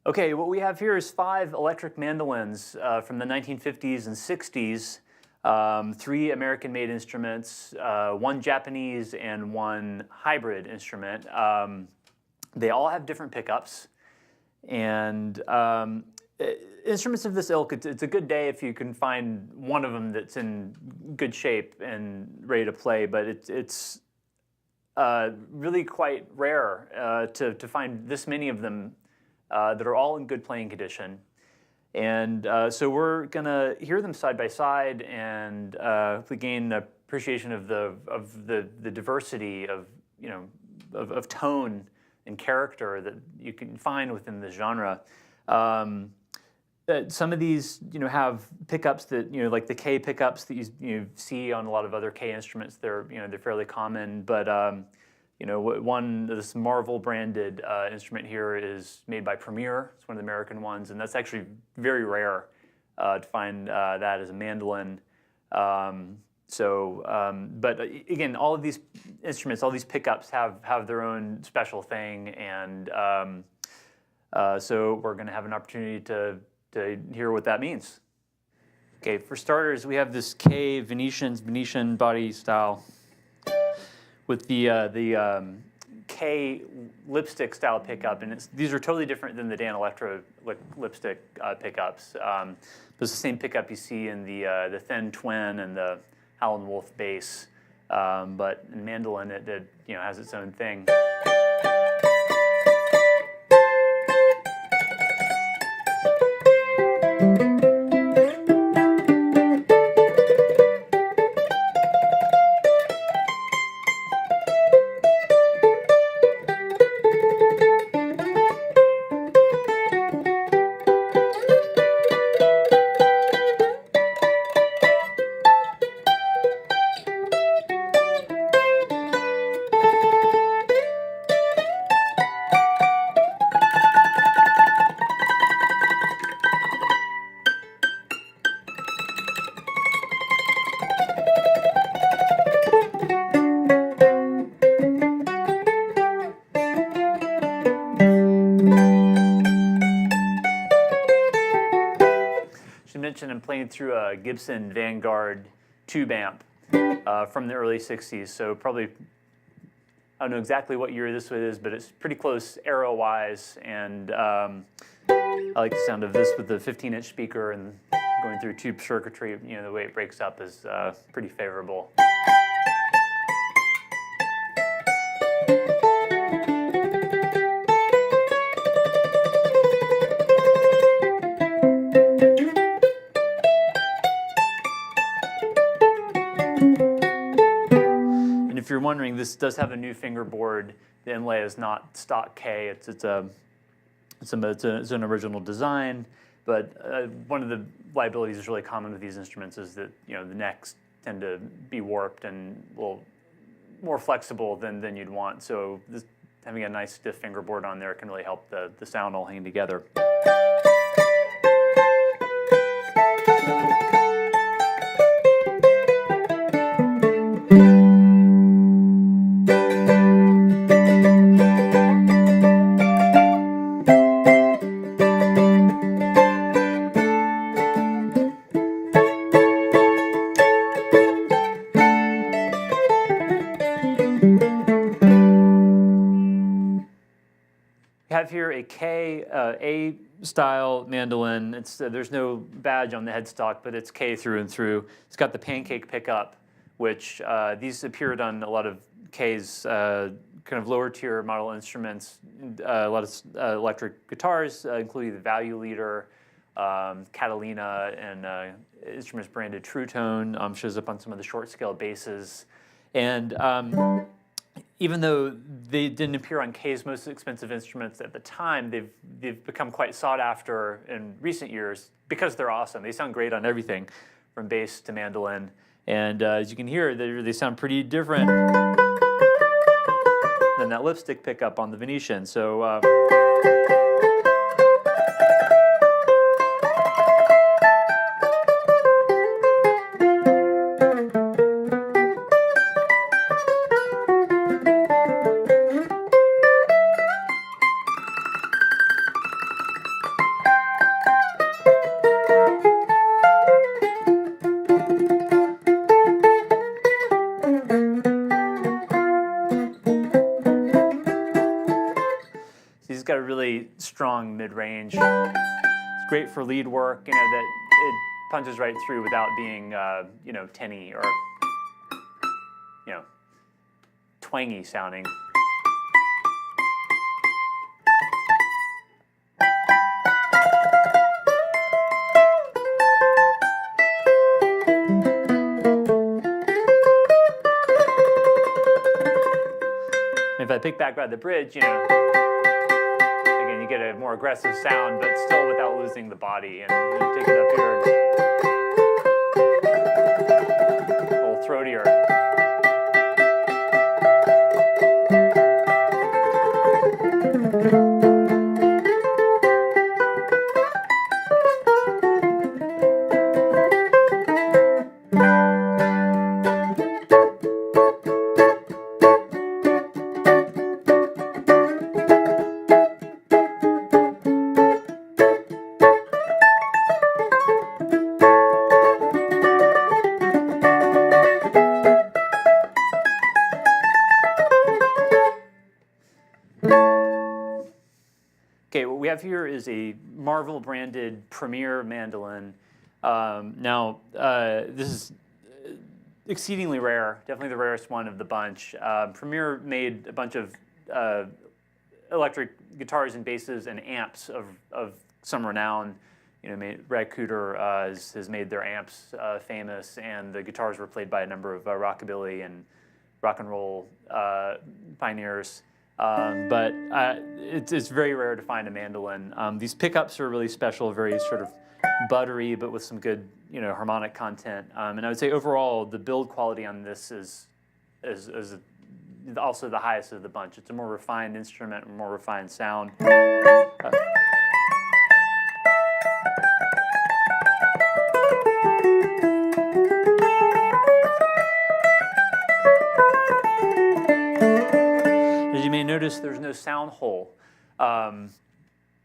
Okay, what we have here is 5 electric mandolins from the 1950s and 60s, 3 American-made instruments, 1 Japanese, and 1 hybrid instrument. They all have different pickups, and instruments of this ilk, it's a good day if you can find one of them that's in good shape and ready to play, but it's really quite rare to find this many of them that are all in good playing condition. And so we're gonna hear them side by side and hopefully gain an appreciation of the diversity of of tone and character that you can find within the genre. Some of these have pickups that like the Kay pickups that you see on a lot of other Kay instruments. They're they're fairly common, but this Marvel branded instrument here is made by Premier. It's one of the American ones, and that's actually very rare to find that as a mandolin. But again, all of these instruments, all these pickups have their own special thing, and so we're going to have an opportunity to hear what that means. Okay, for starters, we have this Kay Venetian body style with the Kay lipstick style pickup, and these are totally different than the Dan Electro lipstick pickups. But it's the same pickup you see in the Thin Twin and the Howlin' Wolf bass, but in mandolin it has its own thing. I'm playing through a Gibson Vanguard tube amp from the early 60s, so probably, I don't know exactly what year this is, but it's pretty close arrow-wise, and I like the sound of this with the 15-inch speaker and going through tube circuitry. The way it breaks up is pretty favorable. If you're wondering, this does have a new fingerboard. The inlay is not stock Kay. It's an original design. But one of the liabilities that's really common with these instruments is that the necks tend to be warped and more flexible than you'd want. So having a nice stiff fingerboard on there can really help the sound all hang together. We have here a Kay A style mandolin. There's no badge on the headstock, but it's Kay through and through. It's got the pancake pickup, which these appeared on a lot of Kay's kind of lower tier model instruments, a lot of electric guitars, including the Value Leader, Catalina, and instruments branded True Tone, shows up on some of the short scale basses. And even though they didn't appear on Kay's most expensive instruments at the time, they've become quite sought after in recent years because they're awesome. They sound great on everything, from bass to mandolin. And as you can hear, they sound pretty different than that lipstick pickup on the Venetian. So. really strong mid-range. It's great for lead work, you know, that it punches right through without being, you know, tinny or, you know, twangy sounding. If I pick back by the bridge, you know, again, you get a more aggressive sound, but still without losing the body. And take it up here, a little throatier. Okay, what we have here is a Marvel branded Premier mandolin. This is exceedingly rare, definitely the rarest one of the bunch. Premier made a bunch of electric guitars and basses and amps of some renown. You know, Brad Cooter has made their amps famous, and the guitars were played by a number of rockabilly and rock and roll pioneers. But it's very rare to find a mandolin. These pickups are really special, very sort of buttery, but with some good, you know, harmonic content. And I would say overall, the build quality on this is also the highest of the bunch. It's a more refined instrument, more refined sound. As you may notice, there's no sound hole,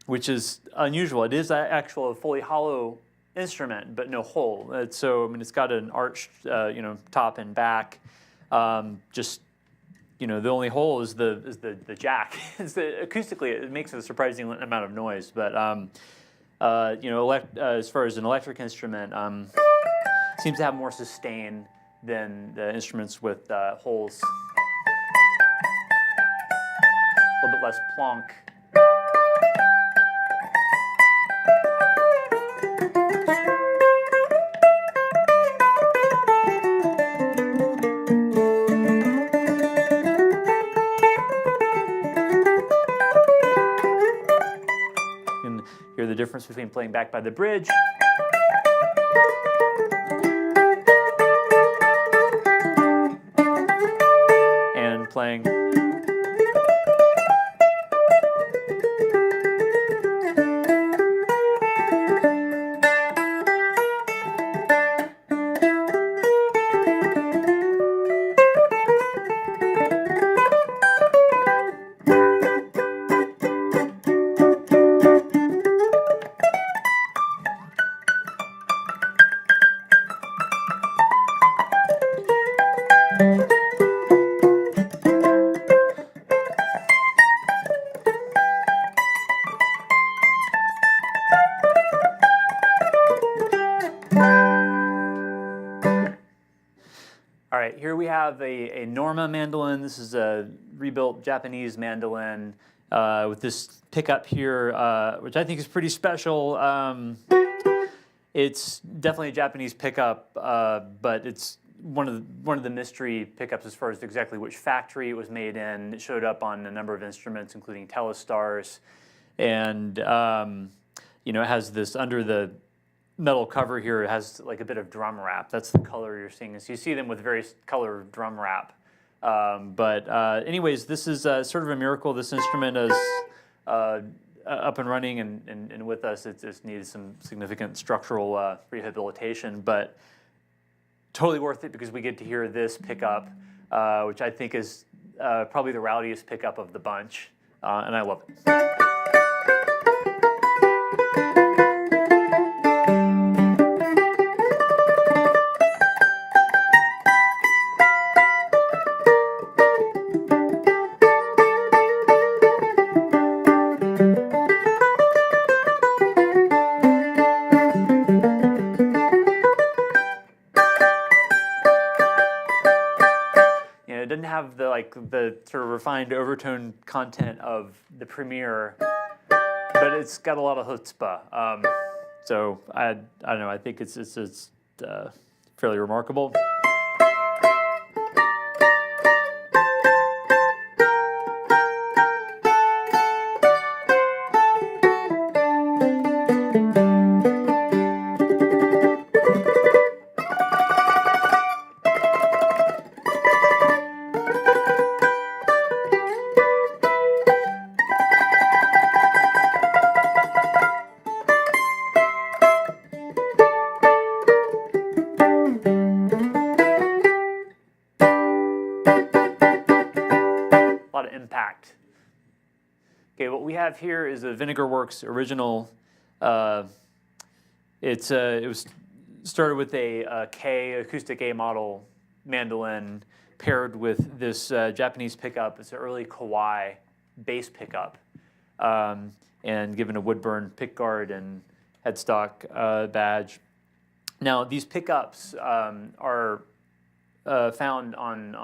which is unusual. It is actually a fully hollow instrument, but no hole. So I mean, it's got an arched, you know, top and back. Just, you know, the only hole is the jack. Acoustically, it makes a surprising amount of noise. But you know, as far as an electric instrument, seems to have more sustain than the instruments with holes. A little bit less plonk. You can hear the difference between playing back by the bridge and playing All right, here we have a Norma mandolin. This is a rebuilt Japanese mandolin with this pickup here, which I think is pretty special. It's definitely a Japanese pickup, but it's one of the mystery pickups as far as exactly which factory it was made in. It showed up on a number of instruments, including Telestars, and you know, it has this under the metal cover here. It has like a bit of drum wrap. That's the color you're seeing. So you see them with various color drum wrap. Anyways, this is sort of a miracle. This instrument is up and running and with us. It just needed some significant structural rehabilitation, but totally worth it because we get to hear this pickup, which I think is probably the rowdiest pickup of the bunch, and I love it. like the sort of refined overtone content of the Premier, but it's got a lot of chutzpah. So I don't know. I think it's fairly remarkable. Impact. Okay, what we have here is a Vinegar Works original. It was started with a Kay acoustic A model mandolin paired with this Japanese pickup. It's an early Kawai bass pickup, and given a woodburn pickguard and headstock badge. Now these pickups are found on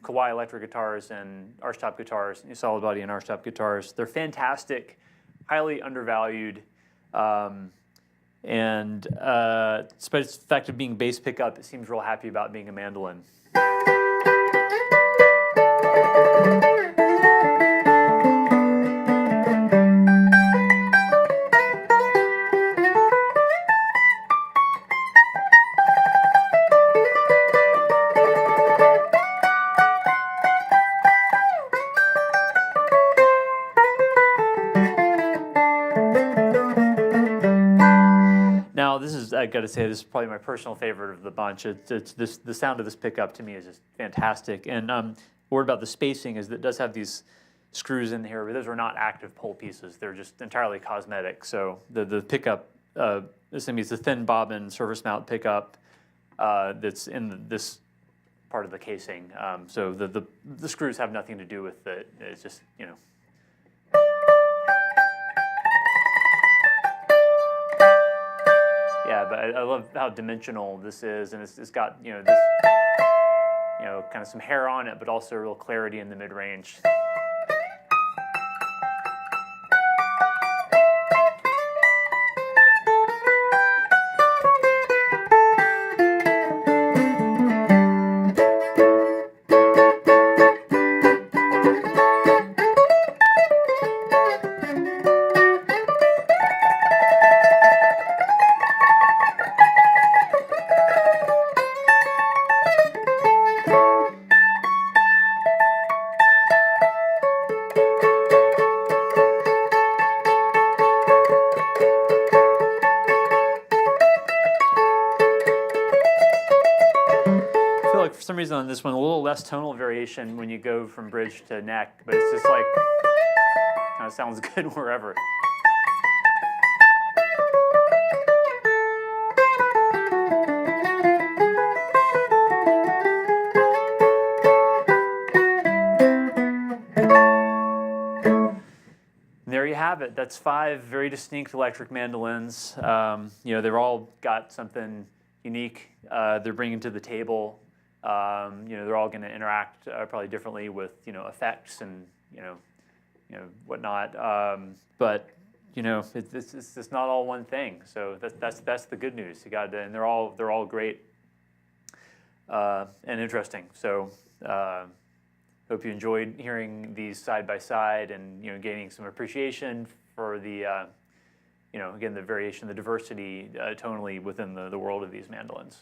Kawai electric guitars and archtop guitars, solid body and archtop guitars. They're fantastic, highly undervalued, and despite its fact of being bass pickup, it seems real happy about being a mandolin. Now, this is, I got to say, this is probably my personal favorite of the bunch. The sound of this pickup to me is just fantastic. And the word about the spacing is that it does have these screws in here, but those are not active pole pieces. They're just entirely cosmetic. So the pickup, it's a thin bobbin surface mount pickup that's in this part of the casing. So the screws have nothing to do with it. It's just, you know. Yeah, but I love how dimensional this is, and it's got, you know, this, you know, kind of some hair on it, but also real clarity in the mid-range. For some reason on this one, a little less tonal variation when you go from bridge to neck, but it's just like, kind of sounds good wherever. And there you have it. That's 5 very distinct electric mandolins. You know, they've all got something unique they're bringing to the table. You know, they're all going to interact probably differently with, you know, effects and you know whatnot. But you know, it's not all one thing. So that's the good news. You got, and they're all great and interesting. So hope you enjoyed hearing these side by side and, you know, gaining some appreciation for the you know, again, the variation, the diversity tonally within the world of these mandolins.